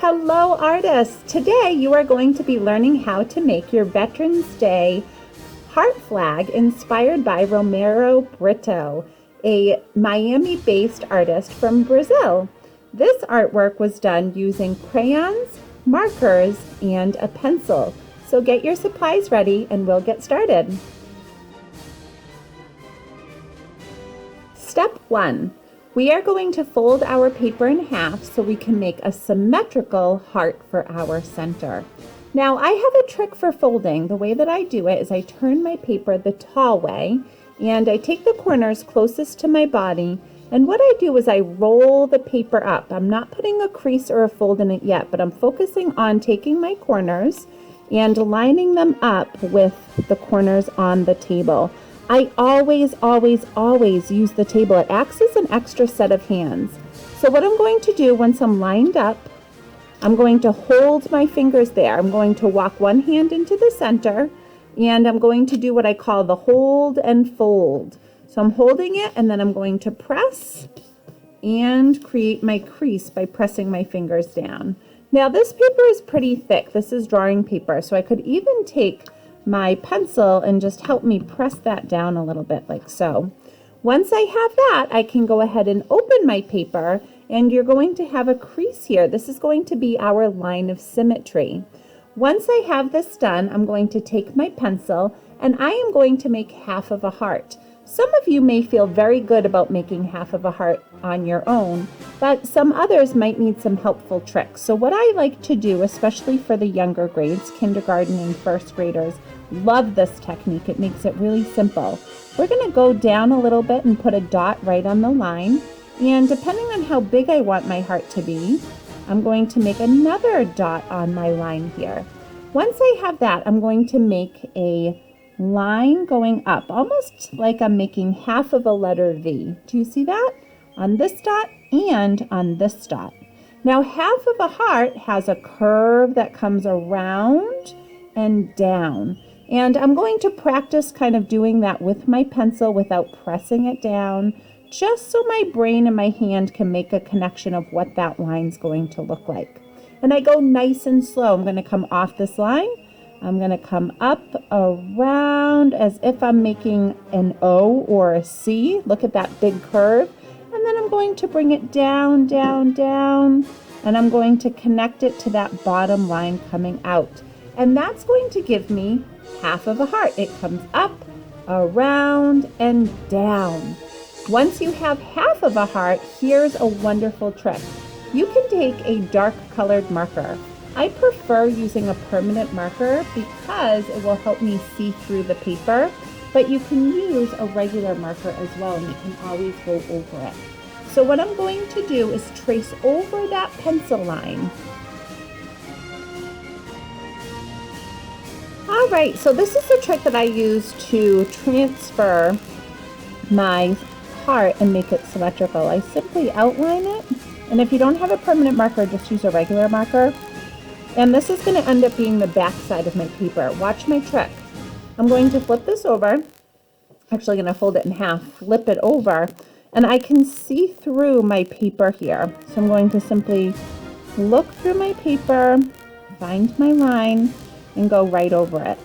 Hello artists! Today you are going to be learning how to make your Veterans Day heart flag inspired by Romero Brito, a Miami-based artist from Brazil. This artwork was done using crayons, markers, and a pencil. So get your supplies ready and we'll get started. Step 1. We are going to fold our paper in half so we can make a symmetrical heart for our center. Now I have a trick for folding. The way that I do it is I turn my paper the tall way and I take the corners closest to my body, and what I do is I roll the paper up. I'm not putting a crease or a fold in it yet, but I'm focusing on taking my corners and lining them up with the corners on the table. I always use the table. It acts as an extra set of hands. So what I'm going to do once I'm lined up, I'm going to hold my fingers there. I'm going to walk one hand into the center and I'm going to do what I call the hold and fold. So I'm holding it and then I'm going to press and create my crease by pressing my fingers down. Now this paper is pretty thick. This is drawing paper, so I could even take my pencil and just help me press that down a little bit like so. Once I have that, I can go ahead and open my paper and you're going to have a crease here. This is going to be our line of symmetry. Once I have this done, I'm going to take my pencil and I am going to make half of a heart. Some of you may feel very good about making half of a heart on your own, but some others might need some helpful tricks. So what I like to do, especially for the younger grades, kindergarten and first graders, love this technique. It makes it really simple. We're going to go down a little bit and put a dot right on the line. And depending on how big I want my heart to be, I'm going to make another dot on my line here. Once I have that, I'm going to make a line going up, almost like I'm making half of a letter V. Do you see that? On this dot and on this dot. Now half of a heart has a curve that comes around and down. And I'm going to practice kind of doing that with my pencil without pressing it down, just so my brain and my hand can make a connection of what that line's going to look like. And I go nice and slow. I'm going to come off this line. I'm going to come up around as if I'm making an O or a C. Look at that big curve. And then I'm going to bring it down, down, down. And I'm going to connect it to that bottom line coming out. And that's going to give me half of a heart. It comes up, around, and down. Once you have half of a heart, here's a wonderful trick. You can take a dark colored marker. I prefer using a permanent marker because it will help me see through the paper, but you can use a regular marker as well and you can always go over it. So what I'm going to do is trace over that pencil line. All right, so this is the trick that I use to transfer my heart and make it symmetrical. I simply outline it, and if you don't have a permanent marker, just use a regular marker. And this is going to end up being the back side of my paper. Watch my trick. I'm going to flip this over. Actually going to fold it in half, flip it over, and I can see through my paper here. So I'm going to simply look through my paper, find my line, and go right over it.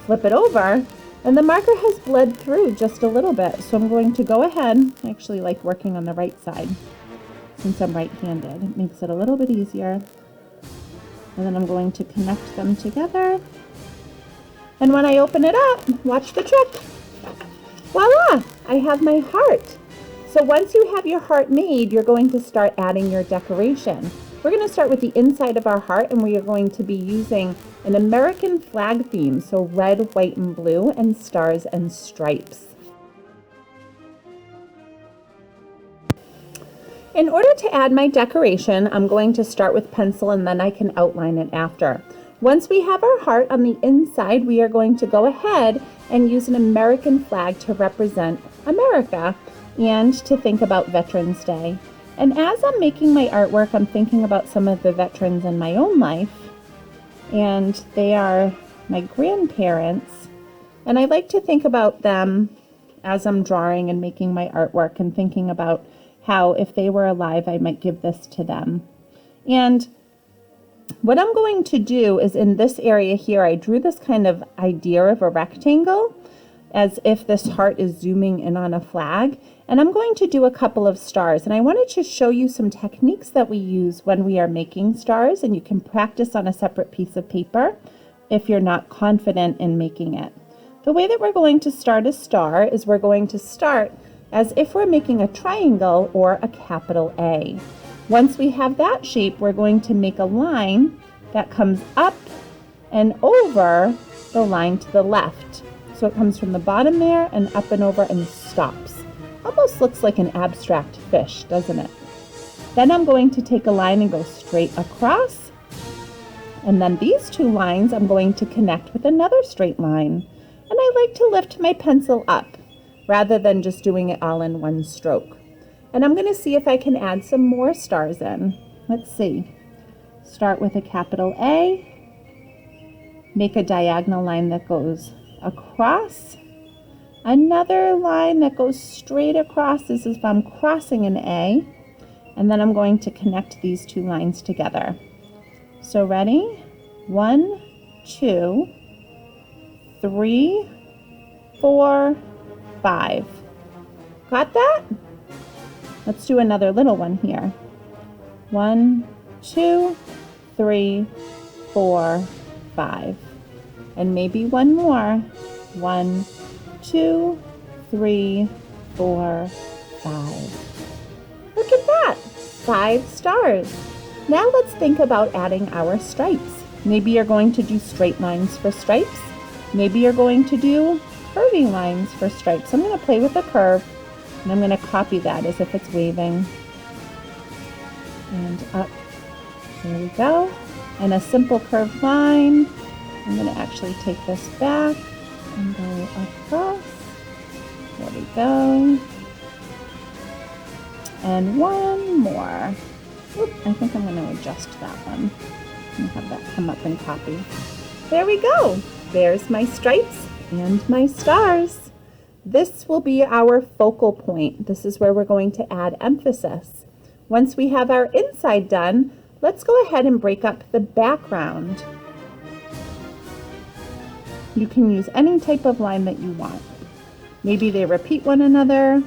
Flip it over, and the marker has bled through just a little bit. So I'm going to go ahead. I actually like working on the right side since I'm right-handed. It makes it a little bit easier. And then I'm going to connect them together. And when I open it up, watch the trick. Voila! I have my heart. So once you have your heart made, you're going to start adding your decoration. We're going to start with the inside of our heart, and we are going to be using an American flag theme. So red, white, and blue, and stars and stripes. In order to add my decoration, I'm going to start with pencil and then I can outline it after. Once we have our heart on the inside, we are going to go ahead and use an American flag to represent America and to think about Veterans Day. And as I'm making my artwork, I'm thinking about some of the veterans in my own life, and they are my grandparents. And I like to think about them as I'm drawing and making my artwork and thinking about how if they were alive, I might give this to them. And What I'm going to do is in this area here, I drew this kind of idea of a rectangle as if this heart is zooming in on a flag. And I'm going to do a couple of stars. And I wanted to show you some techniques that we use when we are making stars, and you can practice on a separate piece of paper if you're not confident in making it. The way that we're going to start a star is we're going to start as if we're making a triangle or a capital A. Once we have that shape, we're going to make a line that comes up and over the line to the left. So it comes from the bottom there and up and over and stops. Almost looks like an abstract fish, doesn't it? Then I'm going to take a line and go straight across. And then these two lines I'm going to connect with another straight line. And I like to lift my pencil up rather than just doing it all in one stroke. And I'm going to see if I can add some more stars in. Let's see. Start with a capital A. Make a diagonal line that goes across. Another line that goes straight across. This is if I'm crossing an A. And then I'm going to connect these two lines together. So ready? 1, 2, 3, 4, 5. Got that? Let's do another little one here. 1, 2, 3, 4, 5. And maybe one more. 1, 2, 3, 4, 5. Look at that! 5 stars. Now let's think about adding our stripes. Maybe you're going to do straight lines for stripes. Maybe you're going to do curvy lines for stripes. I'm going to play with a curve. And I'm going to copy that as if it's waving. And up. There we go. And a simple curved line. I'm going to actually take this back and go across. There we go. And one more. Oop, I think I'm going to adjust that one and have that come up and copy. There we go. There's my stripes and my stars. This will be our focal point. This is where we're going to add emphasis. Once we have our inside done, let's go ahead and break up the background. You can use any type of line that you want. Maybe they repeat one another,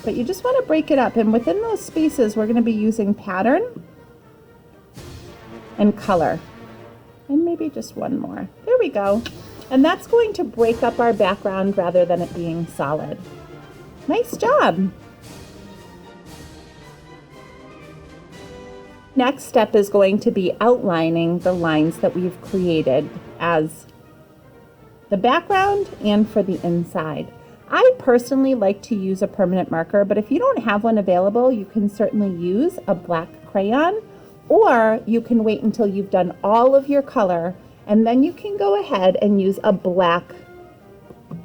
but you just want to break it up. And within those spaces, we're going to be using pattern and color. And maybe just one more. There we go. And that's going to break up our background rather than it being solid. Nice job. Next step is going to be outlining the lines that we've created as the background and for the inside. I personally like to use a permanent marker, but if you don't have one available, you can certainly use a black crayon, or you can wait until you've done all of your color, and then you can go ahead and use a black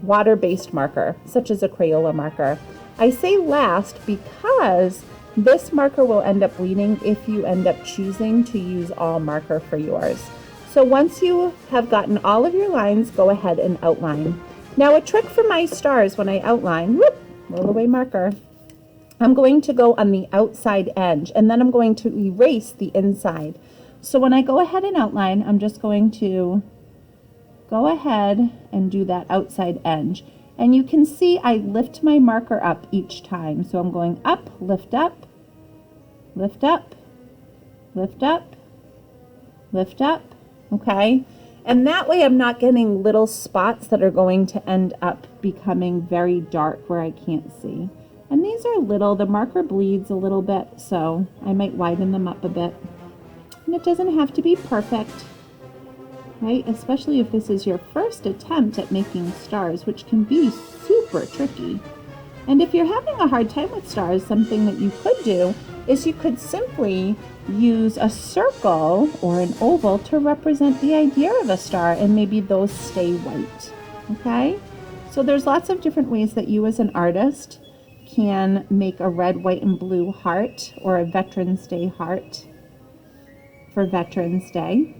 water-based marker, such as a Crayola marker. I say last because this marker will end up bleeding if you end up choosing to use all marker for yours. So once you have gotten all of your lines, go ahead and outline. Now a trick for my stars when I outline, whoop, roll away marker. I'm going to go on the outside edge and then I'm going to erase the inside. So when I go ahead and outline, I'm just going to go ahead and do that outside edge. And you can see I lift my marker up each time. So I'm going up, lift up, lift up, lift up, lift up, okay? And that way I'm not getting little spots that are going to end up becoming very dark where I can't see. And these are little, the marker bleeds a little bit, so I might widen them up a bit. And it doesn't have to be perfect, right? Especially if this is your first attempt at making stars, which can be super tricky. And if you're having a hard time with stars, something that you could do is you could simply use a circle or an oval to represent the idea of a star, and maybe those stay white, okay? So there's lots of different ways that you as an artist can make a red, white, and blue heart or a Veterans Day heart for Veterans Day.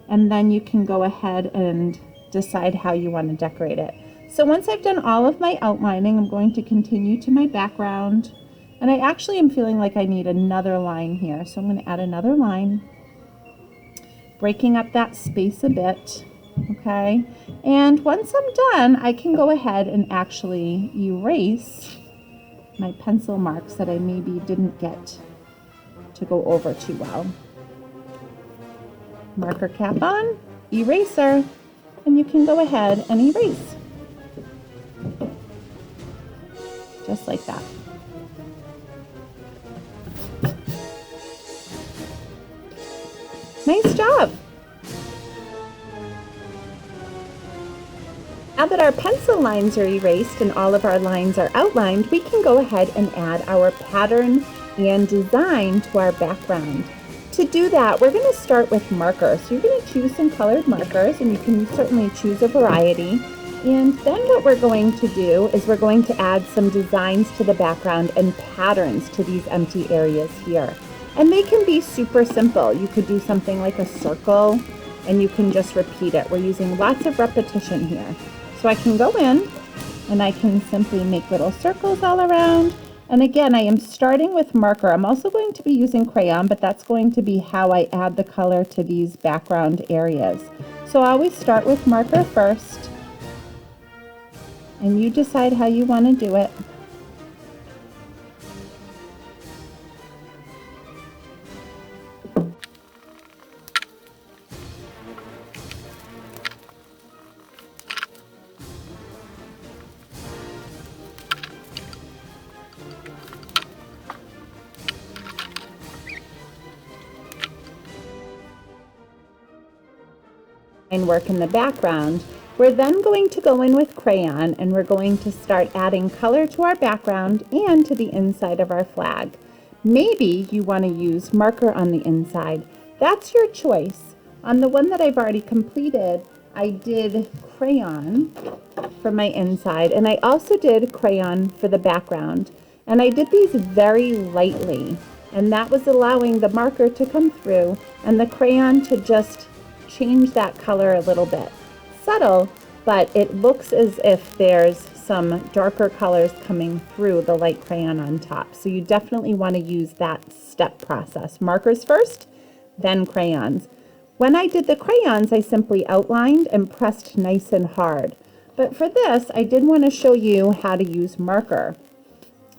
And then you can go ahead and decide how you want to decorate it. So once I've done all of my outlining, I'm going to continue to my background. And I actually am feeling like I need another line here. So I'm going to add another line. breaking up that space a bit, okay? And once I'm done, I can go ahead and actually erase my pencil marks that I maybe didn't get to go over too well. Marker cap on, eraser, and you can go ahead and erase. Just like that. Nice job! Now that our pencil lines are erased and all of our lines are outlined, we can go ahead and add our pattern and design to our background. To do that, we're going to start with markers. So you're going to choose some colored markers, and you can certainly choose a variety. And then what we're going to do is we're going to add some designs to the background and patterns to these empty areas here. And they can be super simple. You could do something like a circle, and you can just repeat it. We're using lots of repetition here. So I can go in, and I can simply make little circles all around. And again, I am starting with marker. I'm also going to be using crayon, but that's going to be how I add the color to these background areas. So I always start with marker first, and you decide how you want to do it. Work in the background. We're then going to go in with crayon, and we're going to start adding color to our background and to the inside of our flag. Maybe you want to use marker on the inside. That's your choice. On the one that I've already completed, I did crayon for my inside, and I also did crayon for the background. And I did these very lightly, and that was allowing the marker to come through and the crayon to just change that color a little bit. Subtle, but it looks as if there's some darker colors coming through the light crayon on top. So you definitely want to use that step process. Markers first, then crayons. When I did the crayons, I simply outlined and pressed nice and hard. But for this, I did want to show you how to use marker.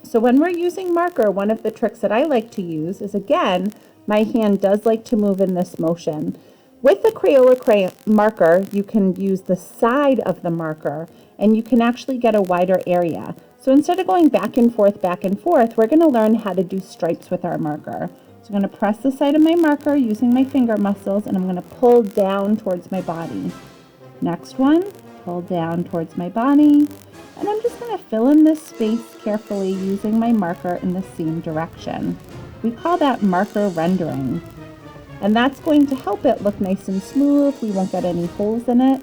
So when we're using marker, one of the tricks that I like to use is, again, my hand does like to move in this motion. With the Crayola marker, you can use the side of the marker, and you can actually get a wider area. So instead of going back and forth, we're going to learn how to do stripes with our marker. So I'm going to press the side of my marker using my finger muscles, and I'm going to pull down towards my body. Next one, pull down towards my body, and I'm just going to fill in this space carefully using my marker in the same direction. We call that marker rendering. And that's going to help it look nice and smooth. We won't get any holes in it,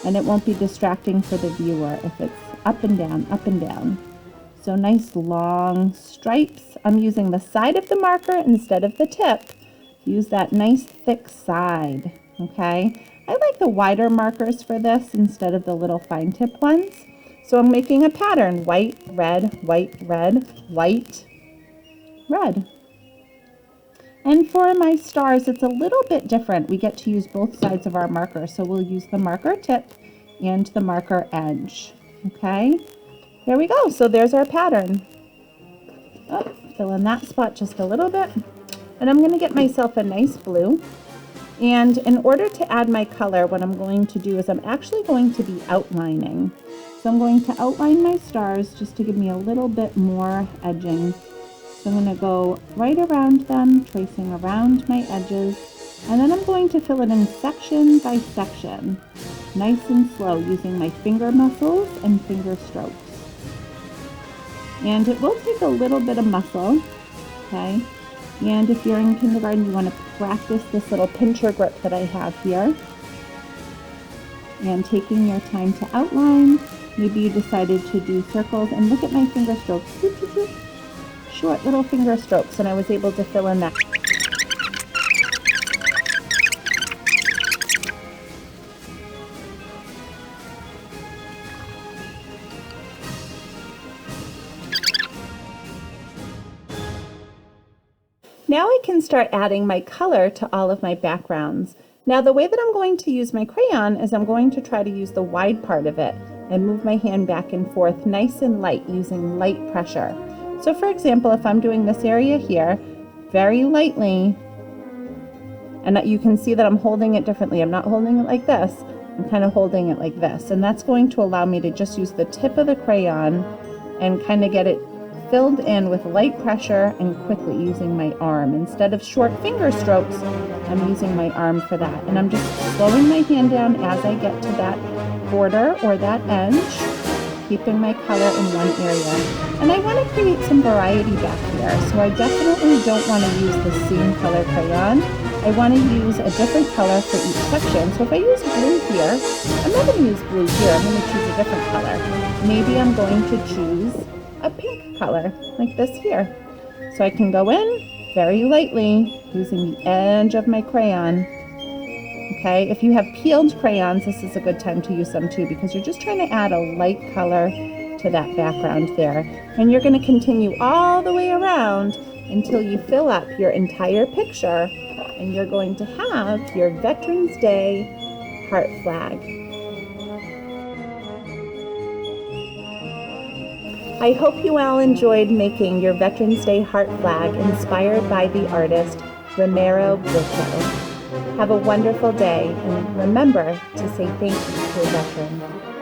and it won't be distracting for the viewer if it's up and down, up and down. So nice long stripes. I'm using the side of the marker instead of the tip. Use that nice thick side, okay? I like the wider markers for this instead of the little fine tip ones. So I'm making a pattern, white, red, white, red, white, red. And for my stars, it's a little bit different. We get to use both sides of our marker. So we'll use the marker tip and the marker edge. Okay, there we go. So there's our pattern. Oh, fill in that spot just a little bit. And I'm going to get myself a nice blue. And in order to add my color, what I'm going to do is I'm actually going to be outlining. So I'm going to outline my stars just to give me a little bit more edging. So I'm going to go right around them, tracing around my edges, and then I'm going to fill it in section by section, nice and slow, using my finger muscles and finger strokes. And it will take a little bit of muscle, okay? And if you're in kindergarten, you want to practice this little pincher grip that I have here. And taking your time to outline, maybe you decided to do circles, and look at my finger strokes. Short little finger strokes, and I was able to fill in that. Now I can start adding my color to all of my backgrounds. Now the way that I'm going to use my crayon is I'm going to try to use the wide part of it and move my hand back and forth nice and light using light pressure. So for example, if I'm doing this area here, very lightly, and you can see that I'm holding it differently. I'm not holding it like this, I'm kind of holding it like this. And that's going to allow me to just use the tip of the crayon and kind of get it filled in with light pressure and quickly using my arm. Instead of short finger strokes, I'm using my arm for that. And I'm just slowing my hand down as I get to that border or that edge, keeping my color in one area. And I want to create some variety back here, so I definitely don't want to use the same color crayon. I want to use a different color for each section. So if I use blue here, I'm not going to use blue here, I'm going to choose a different color. Maybe I'm going to choose a pink color, like this here. So I can go in very lightly using the edge of my crayon. Okay, if you have peeled crayons, this is a good time to use them too, because you're just trying to add a light color to that background there. And you're going to continue all the way around until you fill up your entire picture, and you're going to have your Veterans Day heart flag. I hope you all enjoyed making your Veterans Day heart flag inspired by the artist Romero Britto. Have a wonderful day, and remember to say thank you to a veteran.